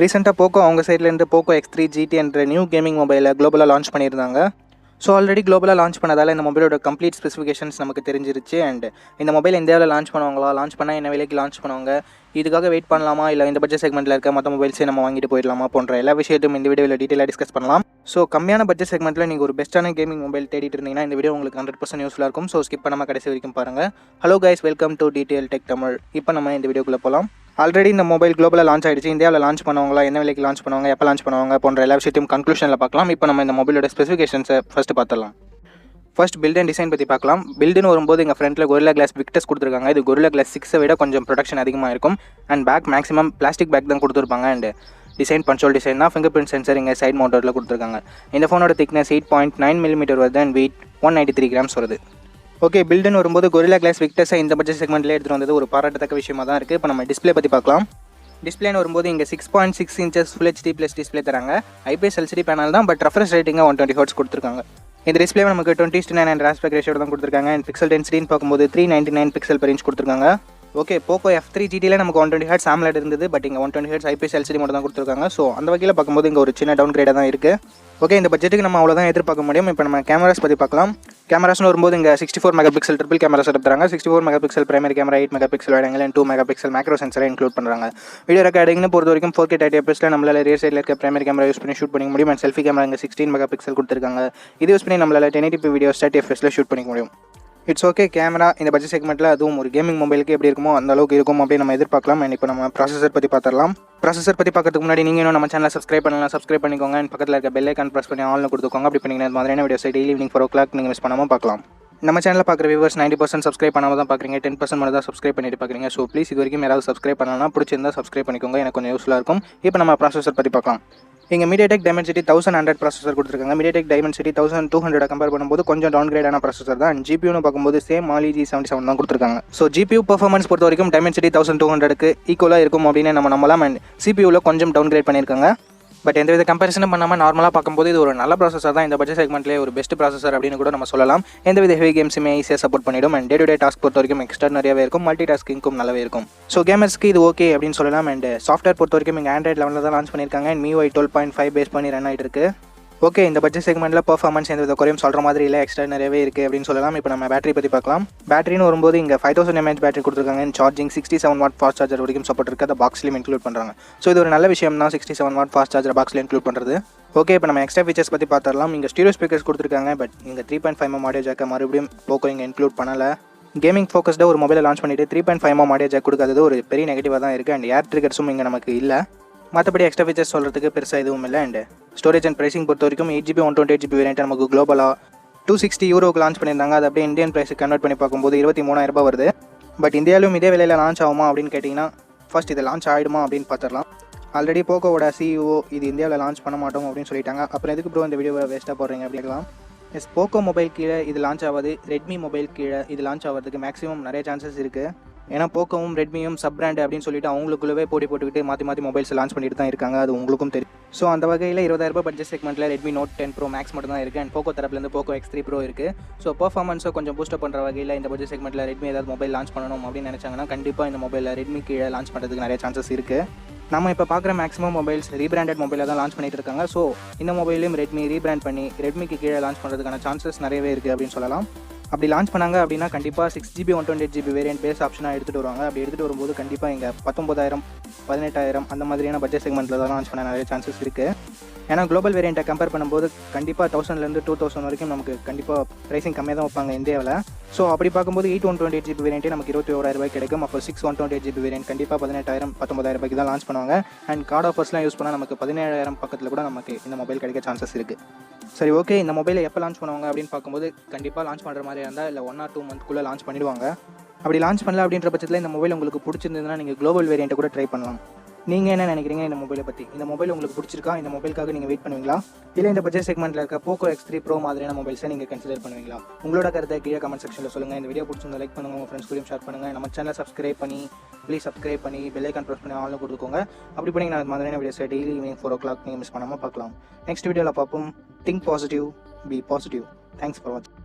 ரீசெண்டாக போக்கோ அவங்க சைட்லேருந்து போக்கோ X3 GT என்ற நியூ கேமிங் மொபைலை குளோபலாக லான்ச் பண்ணியிருந்தாங்க. ஸோ ஆல்ரெடி குளோபலாக லான்ச் பண்ணதால் இந்த மொபைலோட கம்ப்ளீட் ஸ்பெசிஃபிகேஷன்ஸ் நமக்கு தெரிஞ்சிருச்சு. அண்ட் இந்த மொபைல் இந்தியாவில் லான்ச் பண்ணுவாங்களா, லான்ச் பண்ணால் என்ன விலைக்கு லான்ச் பண்ணுவாங்க, இதுக்காக வெயிட் பண்ணலாமா, இல்லை இந்த பட்ஜெட் செக்மெண்ட்டில் இருக்க மற்ற மொபைல்ஸே நம்ம வாங்கிட்டு போயிடலாமா போன்ற எல்லா விஷயத்தையும் இந்த வீடியோவில் டீட்டெயிலாக டிஸ்கஸ் பண்ணலாம். ஸோ கம்மியான பட்ஜெட் செக்மெண்ட்டில் நீங்கள் ஒரு பெஸ்ட்டான கேமிங் மொபைல் தேடிட்டு இருந்தீங்கன்னா இந்த வீடியோ உங்களுக்கு 100% யூஸ்ஃபுல்லாக இருக்கும். ஸோ ஸ்கிப் பண்ணாமல் கடைசி வரைக்கும் பாருங்கள். Hello guys, welcome to d2ltech Tamil. இப்போ நம்ம இந்த வீடியோக்குள்ளே போகலாம். ஆல்ரெடி இந்த மொபைல் குளோபலாக லான்ச் ஆகிடுச்சு. இந்தியாவில் லான்ச் பண்ணுவாங்களா, என்ன விலைக்கு லான்ச் பண்ணுவாங்க, எப்போ லான்ச் பண்ணுவாங்க போன்ற எல்லா விஷயத்தையும் கன்க்ளூஷனில் பார்க்கலாம். இப்போ நம்ம இந்த மொபைலோட ஸ்பெசிஃபிகேஷன்ஸை ஃபஸ்ட்டு பார்த்துடலாம். ஃபர்ஸ்ட் பில்ட் அண்ட் டிசைன் பற்றி பார்க்கலாம். பில்டுன்னு வரும்போது எங்கள் ஃப்ரண்ட்டில் கொரில்லா கிளாஸ் விக்டர்ஸ் கொடுத்துருக்காங்க. இது கொரில்லா கிளாஸ் 6 விட கொஞ்சம் ப்ரொடக்ஷன் அதிகமாக இருக்கும். And back maximum plastic back தான் கொடுத்துருப்பாங்க. அண்ட் டிசைன் பஞ்சோல் டிசைன் தான். ஃபிங்கர் பிரிண்ட் சென்சர் இங்கே சைட் மவுண்டரில் கொடுத்துருக்காங்க. இந்த ஃபோனோட திக்னஸ் 8.9 mm வருது. அண்ட் வெயிட் 193 grams வருது. ஓகே, பில்டுன்னு வரும்போது கொரில்லா கிளாஸ் விக்டர்ஸை இந்த பட்ஜெட் செக்மெண்ட்லேயே எடுத்துகிட்டு வந்தது ஒரு பாராட்டத்தக்க விஷயமாக தான் இருக்குது. இப்போ நம்ம டிஸ்பிளே பற்றி பார்க்கலாம். டிஸ்பிளேன்னு வரும்போது இங்கே 6.6 inches Full HD + டிஸ்பிளே தராங்க. IPS LCD பேனல் தான், பட் ரெஃப்ரெஷ் ரேட்டிங்காக 120 Hz கொடுத்துருக்காங்க. இந்த டிஸ்பிளே நமக்கு 20:9 ஆஸ்பெக்ட் ரேஷியோட தான் கொடுத்துருக்காங்க. அண்ட் பிக்சல் டென்சிட்டின்னு பார்க்கும்போது 399 pixel per inch கொடுத்துருக்காங்க. ஓகே, போக்கோ F3 GTல நமக்கு 120 Hz AMOLED இருந்தது, பட் இங்கே 120 Hz IPS LCD மட்டும் தான் கொடுத்துருக்காங்க. ஸோ அந்த வகையில் பார்க்கும்போது இங்கே ஒரு சின்ன டவுன் கிரேடாக தான் இருக்குது. ஓகே, இந்த பட்ஜெட்டுக்கு நம்ம அவ்வளோதான் எதிர்பார்க்க முடியும். இப்போ நம்ம கேமராஸ் பற்றி பார்க்கலாம். கேமராஸ்னு வரும்போது இங்கே 64 MP ட்ரிபிள் கேமரா செட்டப் தராங்க. 64 MP primary camera, 8 MP wide angle and 2 MP macro சென்சரை இன்க்ளூட் பண்ணுறாங்க. வீடியோ ரெக்கார்டிங்னு பொறுத்த வரைக்கும் 4K 30fps நம்மளால் ரியர் சைடில் இருக்க பிரைமரி கேமரா யூஸ் பண்ணி ஷூட் பண்ணிக்க முடியும். அண்ட் செல்ஃபி கேமரா இங்கே 16 MP கொடுத்துருக்காங்க. இது யூஸ் பண்ணி நம்மளால் 1080p வீடியோ 30fps ஷூட் பண்ணிக்க முடியும். இட்ஸ் ஓகே, கேமரா இந்த பட்ஜெட் செக்மெண்ட்டில் அதுவும் ஒரு கேமிங் மொபைலுக்கு எப்படி இருக்குமோ அந்த அளவுக்கு இருக்கும் அப்படின்னு நம்ம எதிர்பார்க்கலாம். அண்ட் இப்போ நம்ம ப்ராசஸர் பற்றி பார்த்துடலாம். ப்ராசஸர் பற்றி பார்க்கறதுக்கு முன்னாடி நீங்கள் இன்னும் நம்ம சேனலை சப்ஸ்கிரைப் பண்ணலாம், சப்ஸ்கிரைப் பண்ணிக்கோங்க. அண்ட் பக்கத்தில் இருக்க பெல் ஐக்கான் ப்ரெஸ் பண்ணி ஆல்னு கொடுத்துக்கோங்க. அப்படி பண்ணிங்கன்னா இந்த மாதிரியான வீடியோஸ் டெய்லி ஈவினிங் 4 o'clock நீங்கள் மிஸ் பண்ணாமல் பார்க்கலாம். நம்ம சேனலில் பார்க்குற வியூவர்ஸ் 90% சப்ஸ்கிரைப் பண்ணாமல் தான் பார்க்குறீங்க, 10% மட்டும் தான் சப்ஸ்கிரைப் பண்ணிட்டு பார்க்குறீங்க. ஸோ ப்ளீஸ் இது வரைக்கும் யாராவது சப்ஸ்கிரைப் பண்ணலாம், பிடிச்சிருந்தா சப்ஸ்கிரைப் பண்ணிக்கோங்க, எனக்கு கொஞ்சம் யூஸ்ஃபுல்லாக இருக்கும். இப்போ நம்ம ப்ராசஸர் பற்றி பார்க்கலாம். இங்கே MediaTek Dimensity 1100 ப்ராசஸர் கொடுத்துருக்காங்க. MediaTek Dimensity 1200 கம்பேர் பண்ணும்போது கொஞ்சம் டவுன் கிரேடான ப்ராசஸர் தான். அண்ட் GPUன்னு பார்க்கும்போது சேம் Mali G77 தான் கொடுத்துருக்காங்க. ஸோ GPU பர்ஃபார்மன்ஸ் பொறுத்த வரைக்கும் Dimensity 1200க்கு ஈக்குவலாக இருக்கும் அப்படின்னு நம்ம நம்பலாம். அண்ட் CPUவில் கொஞ்சம் டவுன் கிரேட் பண்ணியிருக்காங்க. பட் எந்தவித கம்பேரிசனும் பண்ணாமல் நார்மலாக பார்க்கும்போது இது ஒரு நல்ல ப்ராசஸர் தான். இந்த பட்ஜெட் செக்மெண்ட்லேயே ஒரு பெஸ்ட் ப்ராசஸர் அப்படின்னு கூட நம்ம சொல்லலாம். எந்தவித ஹெவி கேம்ஸுமே ஈஸியாக சப்போர்ட் பண்ணிடும். And day to day task பொறுத்த வரைக்கும் எக்ஸ்ட்ரானரியாகவே இருக்கும், மல்டி டாஸ்கிங்கும் நல்லாவே இருக்கும். ஸோ கேமர்ஸ்க்கு இது ஓகே அப்படின்னு சொல்லலாம். அண்ட் சாஃப்ட்வேர் பொறுத்த வரைக்கும் இங்கே Android 11 தான் லான்ச் பண்ணியிருக்காங்க. அண்ட் MIUI 12.5 பேஸ் பண்ணி ரன் ஆகிட்டு இருக்கு. ஓகே, இந்த பட்ஜெட் செக்மெண்ட்டில் பர்ஃபார்மன்ஸ் எந்த குறையும் சொல்கிற மாதிரி இல்லை, எக்ஸ்ட்ரா நிறையவே இருக்குது அப்படின்னு சொல்லலாம். இப்போ நம்ம பேட்டரி பற்றி பார்க்கலாம். பேட்டரின்னு வரும்போது இங்கே 5000 mAh பேட்டரி கொடுத்துருக்காங்க. சார்ஜிங் 67 watt ஃபாஸ்ட் சார்ஜர் வரைக்கும் சப்போர்ட் இருக்குது. அதை பாக்ஸ்லையும் இன்க்ளூட் பண்ணுறாங்க. ஸோ இது ஒரு நல்ல விஷயம் தான், 67 watt ஃபாஸ்ட் சார்ஜர் பாக்ஸில் இன்க்ளூட் பண்ணுறது. ஓகே, இப்போ நம்ம எக்ஸ்ட்ரா ஃபீச்சர்ஸ் பற்றி பார்த்துடலாம். இங்கே ஸ்டீரியோ ஸ்பீக்கர்ஸ் கொடுத்துருக்காங்க. பட் இங்கே 3.5 mm ஆடியோ ஜாக்கை மறுபடியும் போக்கோ இங்கே இன்க்ளூட் பண்ணலை. கேமிங் ஃபோக்கஸ்டாக ஒரு மொபைலை லான்ச் பண்ணிவிட்டு 3.5 mm ஆடியோ ஜாக் கொடுக்காதது ஒரு பெரிய நெகட்டிவாக தான் இருக்குது. அண்ட் ஏர் ட்ரிகர்ஸும் இங்கே நமக்கு இல்லை. மற்றபடி எக்ஸ்ட்ரா ஃபீச்சர்ஸ் சொல்கிறதுக்கு பெருசாக எதுவும் இல்லை. அண்ட் ஸ்டோரேஜ் அண்ட் ப்ரைசிங் பொறுத்த வரைக்கும் 8GB 128GB வேரியன்ட் நமக்கு குளோபலாக 260 யூரோக்கு லான்ச் பண்ணியிருந்தாங்க. அது அப்படியே இந்தியன் ப்ரைஸுக்கு கன்வெர்ட் பண்ணி பார்க்கும்போது 23,000 ரூபாய் வருது. பட் இந்தியாவிலும் இதே விலையில் லான்ச் ஆகுமா அப்படின்னு கேட்டிங்கன்னா ஃபர்ஸ்ட் இது லான்ச் ஆகிடுமா அப்படின்னு பார்த்துடலாம். ஆல்ரெடி போக்கோவோட CEO இது இந்தியாவில் லான்ச் பண்ண மாட்டோம் அப்படின்னு சொல்லிட்டாங்க. அப்புறம் எதுக்கு ப்ரோ இந்த வீடியோவை வேஸ்ட்டாக போடுறீங்க அப்படின்லாம். போக்கோ மொபைல் கீழே இது லான்ச் ஆகாது, ரெட்மி மொபைல் கீழே இது லான்ச் ஆகிறதுக்கு மேக்ஸிமம் நிறைய சான்சஸ் இருக்குது. ஏன்னா போக்கோவும் ரெட்மியும் சப் பிராண்ட் அப்படின்னு சொல்லிட்டு அவங்களுக்குள்ளவே போட்டி போட்டுக்கிட்டு மாற்றி மொபைல்ஸ் லான்ச் பண்ணிட்டு தான் இருக்காங்க. அது உங்களுக்கும் தெரியும். ஸோ அந்த வகையில் 20,000 ரூபாய் பட்ஜெட் செக்மெண்ட்டில் ரெட்மி Note 10 Pro Max மட்டும் தான் இருக்குது. அண்ட் போக்கோ தரப்புலேருந்து போக்கோ X3 Pro இருக்குது. ஸோ பர்ஃபார்மன்ஸை கொஞ்சம் பூஸ்டப் பண்ணுற வகையில் இந்த பட்ஜெட் செக்மெண்ட்டில் ரெட்மி ஏதாவது மொபைல் லான்ச் பண்ணணும் அப்படின்னு நினச்சாங்கன்னா கண்டிப்பாக இந்த மொபைலில் ரெட்மி கீழே லான்ச் பண்ணுறதுக்கு நிறைய சான்சஸ் இருக்குது. நம்ம இப்போ பார்க்குற மேக்ஸிமம் மொபைல்ஸ் ரீபிராண்டட் மொபைலில் தான் லான்ச் பண்ணிட்டு இருக்காங்க. ஸோ இந்த மொபைலையும் ரெட்மி ரீபிராண்ட் பண்ணி ரெட்மிக்கு கீழே லான்ச் பண்ணுறதுக்கான சான்சஸ் நிறையவே இருக்குது அப்படின்னு சொல்லலாம். அப்படி லான்ச் பண்ணாங்க அப்படின்னா கண்டிப்பாக 6GB 128GB வேரியன்ட் பேஸ் ஆப்ஷனாக எடுத்துகிட்டு வருவாங்க. அப்படி எடுத்துகிட்டு வரும்போது கண்டிப்பாக இங்கே 19,000 18,000 அந்த மாதிரியான பட்ஜெட் செக்மெண்ட்டில் தான் லான்ச் பண்ண நிறைய சான்சஸ் இருக்குது. ஏன்னா குளோபல் வேரியண்ட்டை கம்பேர் பண்ணும்போது கண்டிப்பாக 1000லேருந்து 2000 வரைக்கும் நமக்கு கண்டிப்பாக ப்ரைஸிங் கம்மியாக தான் வைப்பாங்க இந்தியாவில். ஸோ அப்படி பார்க்கும்போது 8 128GB வேரியண்ட்டே நமக்கு 21,000 ரூபாய் கிடைக்கும். அப்போ 6 128GB வேரியன்ட் கண்டிப்பாக 18,000 19,000 ரூபாய்க்கு தான் லான்ச் பண்ணுவாங்க. அண்ட் கார்டு ஆஃபர்ஸ்லாம் யூஸ் பண்ணால் நமக்கு 17,000 பக்கத்தில் கூட நமக்கு இந்த மொபைல் கிடைக்க சான்சஸ் இருக்குது. சரி, ஓகே, இந்த மொபைலை எப்போ லான்ச் பண்ணுவாங்க அப்படின்னு பார்க்கும்போது கண்டிப்பாக லான்ச் பண்ணுற மாதிரி இருந்தால் இல்லை 1 or 2 months லான்ச் பண்ணிடுவாங்க. அப்படி லான்ச் பண்ணல அப்படின்ற பட்சத்தில் இந்த மொபைல் உங்களுக்கு பிடிச்சிருந்ததுன்னா நீங்கள் குளோபல் வேரியண்ட்டை கூட ட்ரை பண்ணலாம். நீங்கள் என்ன நினைக்கிறீங்க இந்த மொபைலை பற்றி? இந்த மொபைல் உங்களுக்கு பிடிச்சிருக்கா? இந்த மொபைலுக்காக நீங்கள் வெயிட் பண்ணுவீங்களா? இல்லை இந்த பட்ஜெட் செக்மெண்ட்டில் இருக்க போக்கோ X3 Pro மாதிரியான மொபைல்ஸை நீங்கள் கன்சிடர் பண்ணுவீங்களா? உங்களோட கருத்தை கீழே கமெண்ட் செக்ஷனில் சொல்லுங்கள். இந்த வீடியோ பிடிச்சிருந்தா லைக் பண்ணுங்கள், உங்கள் ஃப்ரெண்ட்ஸ் கூடயும் ஷேர் பண்ணுங்கள். நம்ம சேனலை சப்ஸ்கிரைப் பண்ணி பெல் ஐக்கான் ப்ரெஸ் பண்ணி ஆல்னு கொடுத்துக்கோங்க. அப்படி பண்ணி நான் மாதிரியான வீடியோஸை டெய்லி ஈவினிங் 4 o'clock நீங்கள் மிஸ் பண்ணாமல் பார்க்கலாம். நெக்ஸ்ட் வீடியோவில் பார்ப்போம். Think positive, be positive. Thanks for வாட்சிங்.